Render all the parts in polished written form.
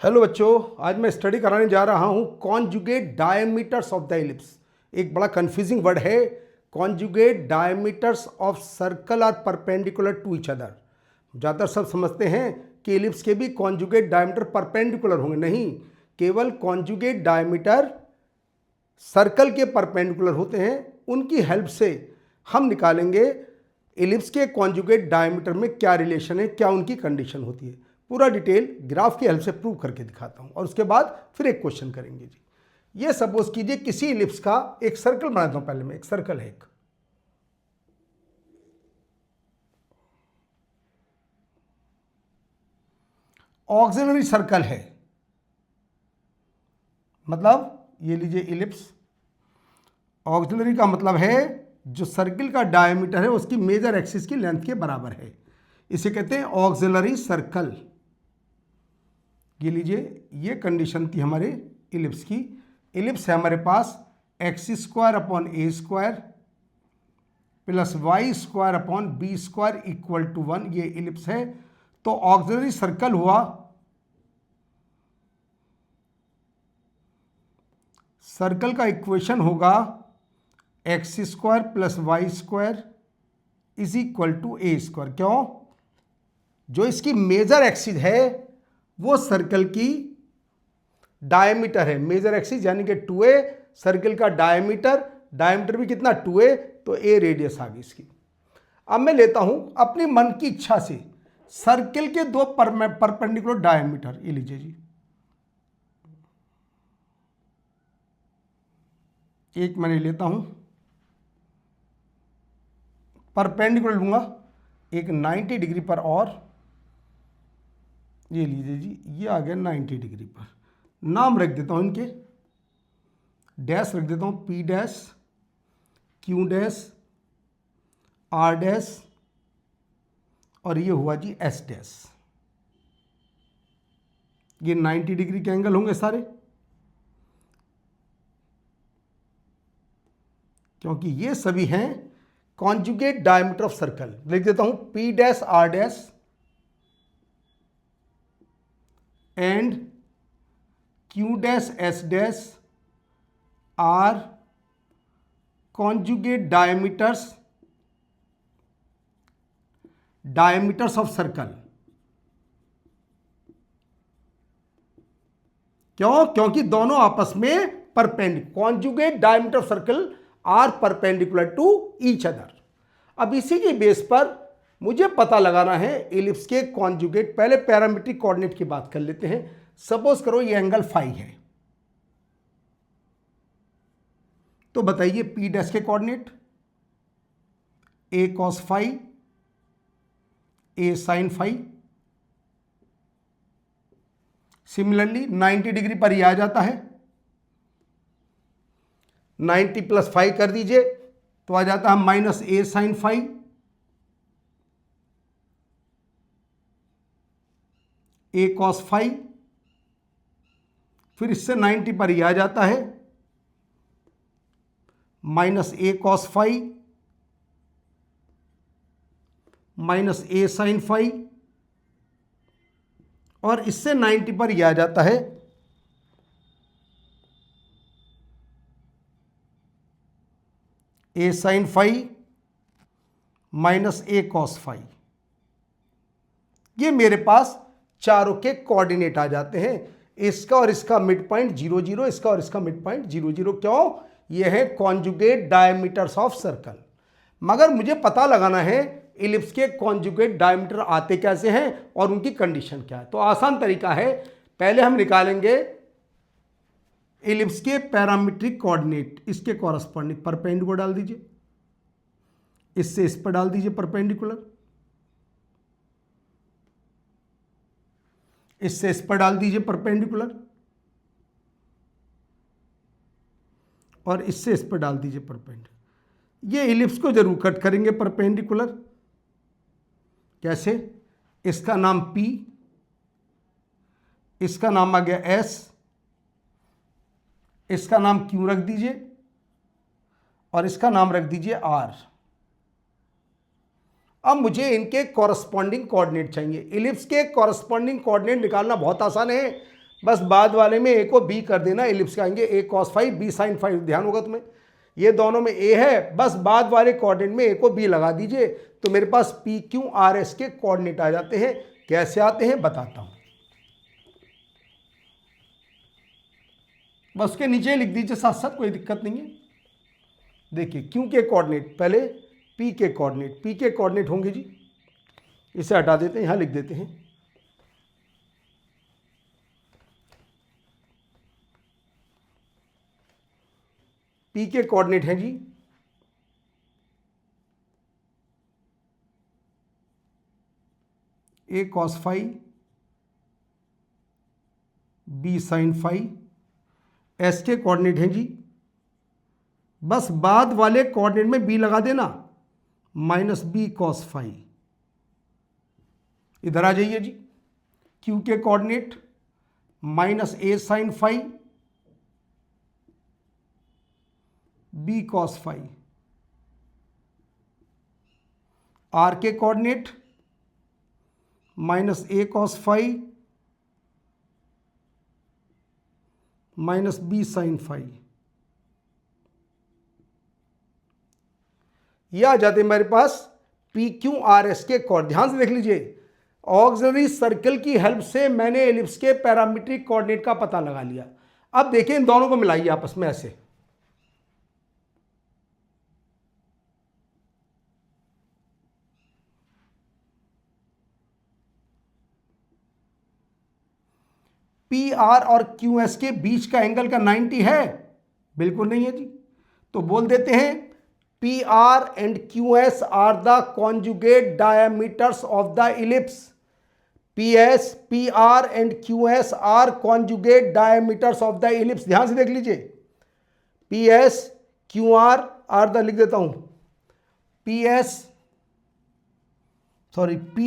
Hello बच्चों, आज मैं स्टडी कराने जा रहा हूँ conjugate diameters of the ellipse. एक बड़ा कंफ्यूजिंग वर्ड है। Conjugate diameters of circle are perpendicular to each other. ज़्यादातर सब समझते हैं कि एलिप्स के भी कॉन्जुगेट डायमीटर परपेंडिकुलर होंगे। नहीं, केवल कॉन्जुगेट डायमीटर सर्कल के परपेंडिकुलर होते हैं। उनकी हेल्प से हम निकालेंगे एलिप्स के कॉन्जुगेट डायमीटर में क्या रिलेशन है, क्या उनकी कंडीशन होती है। पूरा डिटेल ग्राफ की हेल्प से प्रूव करके दिखाता हूं और उसके बाद फिर एक क्वेश्चन करेंगे जी। ये सपोज कीजिए किसी एलिप्स का एक सर्कल बनाता हूं। पहले मैं एक सर्कल है, एक ऑक्सिलरी सर्कल है, मतलब ये लीजिए एलिप्स। ऑक्सिलरी का मतलब है जो सर्किल का डायमीटर है उसकी मेजर एक्सिस की लेंथ के बराबर है। इसे कहते हैं ऑक्सिलरी सर्कल। ये लीजिए, ये कंडीशन थी हमारे एलिप्स की। एलिप्स है हमारे पास x² / a² plus y² / b² equal to 1। ये एलिप्स है। तो ऑक्सिलरी सर्कल हुआ सर्कल का इक्वेशन होगा x² + y² is equal to a²। क्यों? जो इसकी मेजर एक्सिस है वो सर्कल की डायमीटर है। मेजर एक्सिस यानी कि 2a, सर्कल का डायमीटर भी कितना 2a, तो a रेडियस आ गई इसकी। अब मैं लेता हूं अपनी मन की इच्छा से सर्कल के दो परपेंडिकुलर डायमीटर। ये लीजिए जी, एक मैंने लेता हूं परपेंडिकुलर लूंगा, एक 90 डिग्री पर, और ये लीजिए जी, ये आ गया 90 डिग्री पर। नाम रख देता हूं इनके, डैश रख देता हूं, P', Q', R', और ये हुआ जी S'। ये 90 डिग्री के एंगल होंगे सारे, क्योंकि ये सभी हैं कॉन्जुगेट डायमीटर ऑफ सर्कल। लिख देता हूं P', R' and Q', S' are conjugate diameters of circle. क्यों? क्योंकि दोनों आपस में conjugate diameter of circle are perpendicular to each other. अब इसी के बेस पर मुझे पता लगाना है एलिप्स के कॉन्जुगेट। पहले पैरामीट्रिक कोऑर्डिनेट की बात कर लेते हैं। सपोज करो ये एंगल फाई है, तो बताइए P' के coordinate a cos phi, a sin phi. Similarly 90 degree पर ही आ जाता है, 90 + फाई कर दीजिए तो आ जाता है -a sin phi, a cos phi. फिर इससे 90 पर ही आ जाता है -a cos phi, -a sin phi, और इससे 90 पर यह आ जाता है a sin phi -a cos phi. ये मेरे पास चारों के कोऑर्डिनेट आ जाते हैं। इसका और इसका मिड पॉइंट 0 0, इसका और इसका मिड पॉइंट 0 0। क्यों? ये है कॉन्जुगेट डायमीटर्स ऑफ सर्कल। मगर मुझे पता लगाना है एलिप्स के कॉन्जुगेट डायमीटर आते कैसे हैं और उनकी कंडीशन क्या है। तो आसान तरीका है, पहले हम निकालेंगे एलिप्स के पैरामीट्रिक कोऑर्डिनेट। इसके कॉरस्पॉन्डिंग परपेंडिकुलर डाल दीजिए, इससे इस पर डाल दीजिए परपेंडिकुलर, इससे इस पर डाल दीजिए परपेंडिकुलर, और इससे इस पर डाल दीजिए परपेंडिकुलर। ये एलिप्स को जरूर कट करेंगे परपेंडिकुलर। कैसे? इसका नाम P, इसका नाम आ गया S, इसका नाम Q रख दीजिए, और इसका नाम रख दीजिए R। अब मुझे इनके कॉरस्पॉन्डिंग कोऑर्डिनेट चाहिए। एलिप्स के कॉरस्पॉन्डिंग कोऑर्डिनेट निकालना बहुत आसान है। बस बाद वाले में ए को बी कर देना, एलिप्स का आएंगे A cos five B sine five, ध्यान होगा तुम्हें। ये दोनों में ए है, बस बाद वाले कोऑर्डिनेट में ए को बी लगा दीजिए, तो मेरे पास पी क्यू आर एस के कोऑर्डिनेट आ जाते हैं। कैसे आते हैं बताता हूं, बस उसके नीचे लिख दीजिए साथ साथ, कोई दिक्कत नहीं है। देखिए क्यू के कोऑर्डिनेट, पहले पी के कोऑर्डिनेट, पी के कोऑर्डिनेट होंगे जी, इसे हटा देते हैं, यहां लिख देते हैं। पी के कोऑर्डिनेट हैं जी ए cos five B sine five, S के कोऑर्डिनेट हैं जी, बस बाद वाले कोऑर्डिनेट में बी लगा देना, माइनस बी कॉस फाइव। इधर आ जाइए जी, क्यू के कोऑर्डिनेट माइनस ए sine five B cos five, R के कोऑर्डिनेट माइनस ए cos five minus B sine five. ये आ जाते मेरे पास पी क्यू आर एस के कोऑर्डिनेट। ध्यान से देख लीजिए, ऑक्सिलरी सर्कल की हेल्प से मैंने एलिप्स के पैरामीट्रिक कोऑर्डिनेट का पता लगा लिया। अब देखिए इन दोनों को मिलाइए आपस में ऐसे, पी आर और क्यू एस के बीच का एंगल का 90 है? बिल्कुल नहीं है जी। तो बोल देते हैं P R and Q S R the conjugate diameters of the ellipse. P S, P R and Q S R conjugate diameters of the ellipse. ध्यान से देख लीजिए, P S Q R the लिख देता हूं, P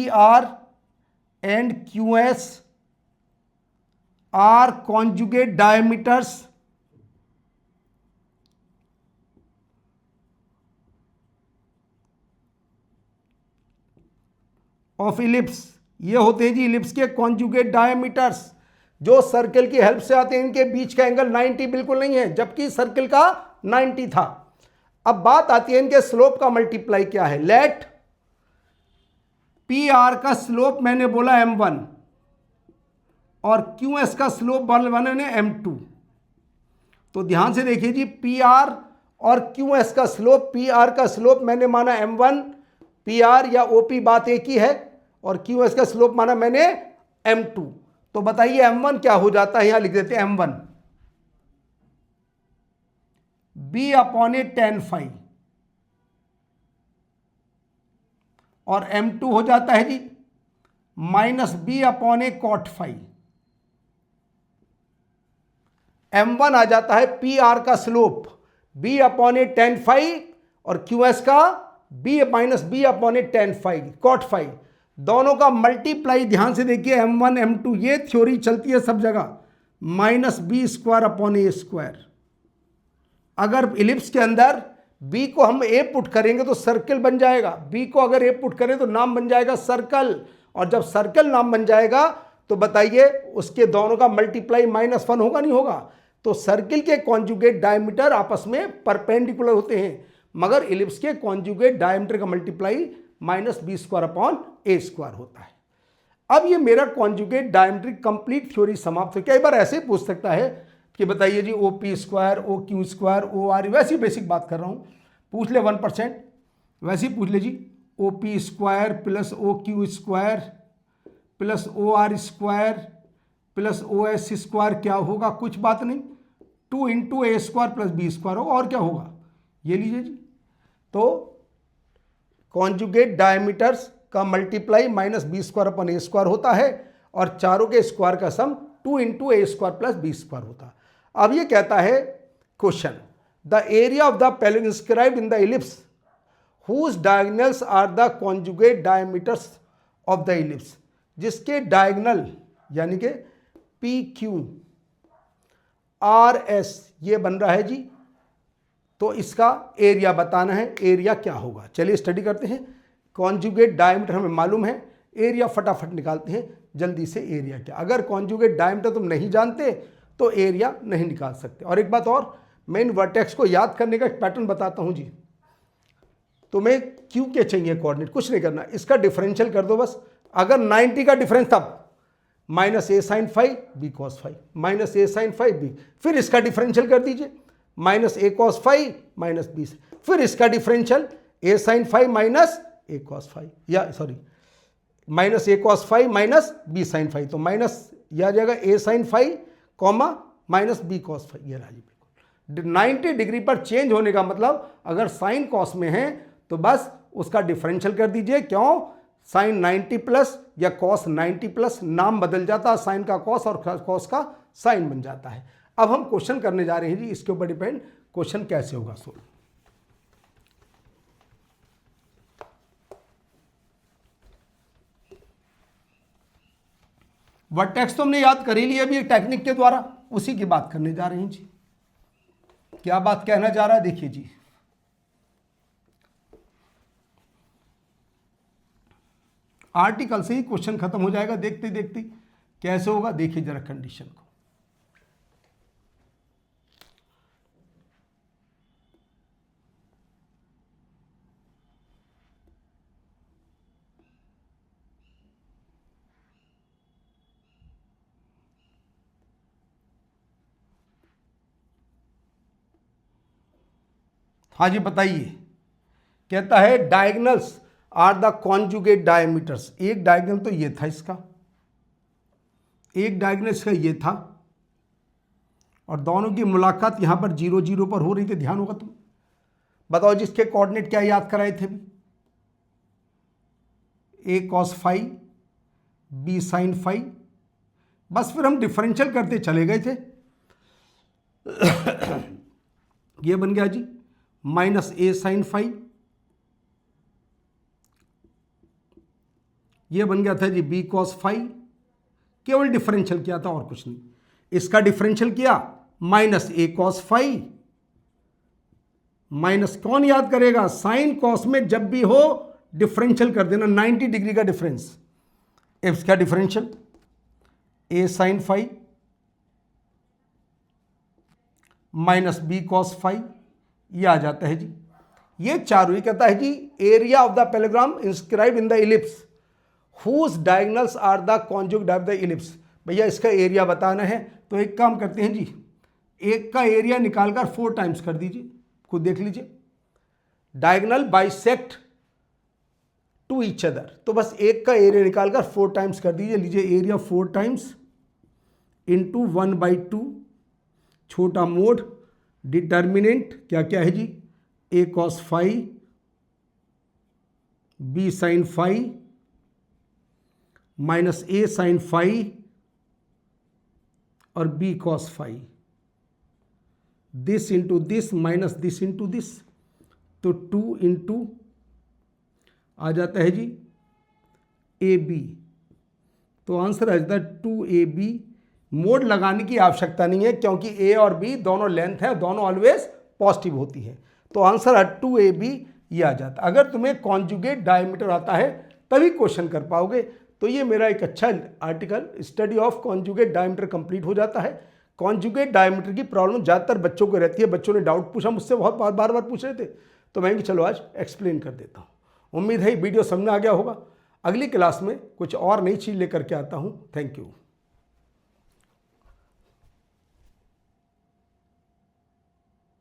R and Q S R conjugate diameters of ellipse. ये होते हैं जी इलिप्स के कॉन्जुगेट डायमीटर्स, जो सर्कल की हेल्प से आते हैं। इनके बीच का एंगल 90 बिल्कुल नहीं है, जबकि सर्कल का 90 था। अब बात आती है इनके स्लोप का मल्टीप्लाई क्या है। लेट पी आर का स्लोप मैंने बोला m1 और क्यू एस का स्लोप मैंने m2। तो ध्यान से देखिए जी, पी आर और क्यू एस का स्लोप, पी आर का स्लोप मैंने माना m1, पी आर या ओपी बात एक ही है, और क्यू एस का स्लोप माना मैंने m2। तो बताइए m1 क्या हो जाता है, यहां लिख देते हैं m1 b अपॉन ए tan फाइव, और m2 हो जाता है जी माइनस b अपॉन ए cot फाइव। m1 आ जाता है पी आर का स्लोप b अपॉन ए tan फाइव और क्यू एस का b माइनस b अपॉन ए tan फाइव cot फाइव। दोनों का मल्टीप्लाई ध्यान से देखिए, m1 m2, ये थ्योरी चलती है सब जगह, minus B square upon A square. अगर इलिप्स के अंदर b को हम a पुट करेंगे तो सर्कल बन जाएगा, b को अगर a पुट करें तो नाम बन जाएगा सर्कल, और जब सर्कल नाम बन जाएगा तो बताइए उसके दोनों का मल्टीप्लाई -1 होगा नहीं होगा। तो सर्कल के कॉन्जुगेट डायमीटर आपस में परपेंडिकुलर होते हैं, मगर इलिप्स के कॉन्जुगेट डायमीटर का multiply minus B square upon A square होता है। अब ये मेरा कॉन्जुगेट डायमीट्रिक कंप्लीट थ्योरी समाप्त हो। कई बार ऐसे पूछ सकता है कि बताइए जी O P square, O Q square, O R, वैसी बेसिक बात कर रहा हूँ, पूछ ले 1%, वैसे ही पूछ ले जी O P square plus O Q square plus O R square plus O S square क्या होगा, कुछ बात नहीं, 2 into a square plus b square होगा, और क्या होगा, ये लीजिए जी। तो कॉन्जुगेट डायमीटर्स का मल्टीप्लाई माइनस बी स्क्वायर अपन ए स्क्वायर होता है, और चारों के स्क्वायर का sum 2 into a square plus b square होता है। अब ये कहता है question, the area of the parallel inscribed in the ellipse whose diagonals are the conjugate diameters of the ellipse, जिसके डायगोनल यानी कि पी क्यू आर एस ये बन रहा है जी, तो इसका एरिया बताना है, एरिया क्या होगा। चलिए स्टडी करते हैं। कॉन्जुगेट डायमीटर हमें मालूम है, एरिया फटाफट निकालते हैं जल्दी से। एरिया क्या, अगर कॉन्जुगेट डायमीटर तुम नहीं जानते तो एरिया नहीं निकाल सकते। और एक बात और, मैं इन वर्टेक्स को याद करने का एक पैटर्न बताता हूं जी। तुम्हें क्यू के चाहिए कोऑर्डिनेट, कुछ नहीं करना, इसका डिफरेंशियल कर दो बस। अगर 90 का डिफरेंस तब माइनस ए sine five B cos five, minus ए साइन फाइव बी, फिर इसका डिफरेंशियल कर दीजिए माइनस ए कॉस फाइव माइनस बी, फिर इसका differential a sine five minus A cos five, या सॉरी माइनस ए cos five minus B sine five, तो minus यह आ जाएगा a sine five comma minus b cos five. ये राजी बिल्कुल 90 डिग्री पर चेंज होने का मतलब अगर साइन कॉस में है तो बस उसका डिफरेंशियल कर दीजिए। क्यों, साइन 90 प्लस या कॉस 90 प्लस, नाम बदल जाता है, साइन का कॉस और कॉस का साइन बन जाता है। अब हम क्वेश्चन करने जा रहे हैं जी, इसके ऊपर डिपेंड क्वेश्चन कैसे होगा। सोल्व वर्टेक्स तो हमने याद कर ही लिया अभी एक टेक्निक के द्वारा, उसी की बात करने जा रहे हैं जी। क्या बात कहना जा रहा है देखिए जी, आर्टिकल से ही क्वेश्चन खत्म हो जाएगा देखते देखते। कैसे होगा देखिए जरा कंडीशन को। हाँ जी बताइए, कहता है diagonals are the conjugate diameters. एक डायगोनल तो ये था इसका, एक डायगोनल इसका ये था, और दोनों की मुलाकात यहां पर 0 0 पर हो रही थी। ध्यान होगा तुम बताओ जिसके कोऑर्डिनेट क्या याद कराए थे अभी, a cos five B sine five, बस फिर हम डिफरेंशियल करते चले गए थे। ये बन गया जी माइनस ए साइन फाइव, ये बन गया था जी बी कॉस फाइव, केवल डिफरेंशियल किया था और कुछ नहीं। इसका डिफरेंशियल किया माइनस ए कॉस फाइव माइनस, कौन याद करेगा, साइन कॉस में जब भी हो डिफरेंशियल कर देना 90 डिग्री का डिफरेंस। इसका differential a sine five minus b cos five, ये आ जाता है जी। ये चारों ही कहता है जी area of the parallelogram inscribed in the ellipse whose diagonals are the conjugate of the ellipse। भैया इसका एरिया बताना है तो एक काम करते हैं जी, एक का एरिया निकालकर 4 टाइम्स कर दीजिए, खुद देख लीजिए। Diagonal bisect to each other, तो बस एक का एरिया निकालकर 4 टाइम्स कर दीजिए। लीजिए एरिया 4 टाइम्स इंटू 1/2, छोटा मोड, डिटर्मिनेंट क्या क्या है जी, ए cos five B sine five minus ए साइन फाइव और b cos five, this into this minus this into this, तो 2 इंटू आ जाता है जी ए बी, तो आंसर आ जाता है 2ab। मोड लगाने की आवश्यकता नहीं है क्योंकि ए और बी दोनों लेंथ है, दोनों ऑलवेज पॉजिटिव होती है, तो आंसर है 2ab ये आ जाता। अगर तुम्हें कॉन्जुगेट डायमीटर आता है तभी क्वेश्चन कर पाओगे। तो ये मेरा एक अच्छा article study of conjugate diameter complete हो जाता है। कॉन्जुगेट डायमीटर की प्रॉब्लम ज़्यादातर बच्चों को रहती है, बच्चों ने डाउट पूछा मुझसे, बहुत बार पूछ रहे थे, तो मैं कि चलो आज एक्सप्लेन कर देता हूँ। उम्मीद है वीडियो समझ में आ गया होगा। अगली क्लास में कुछ और नई चीज़ लेकर के आता हूँ। Thank you.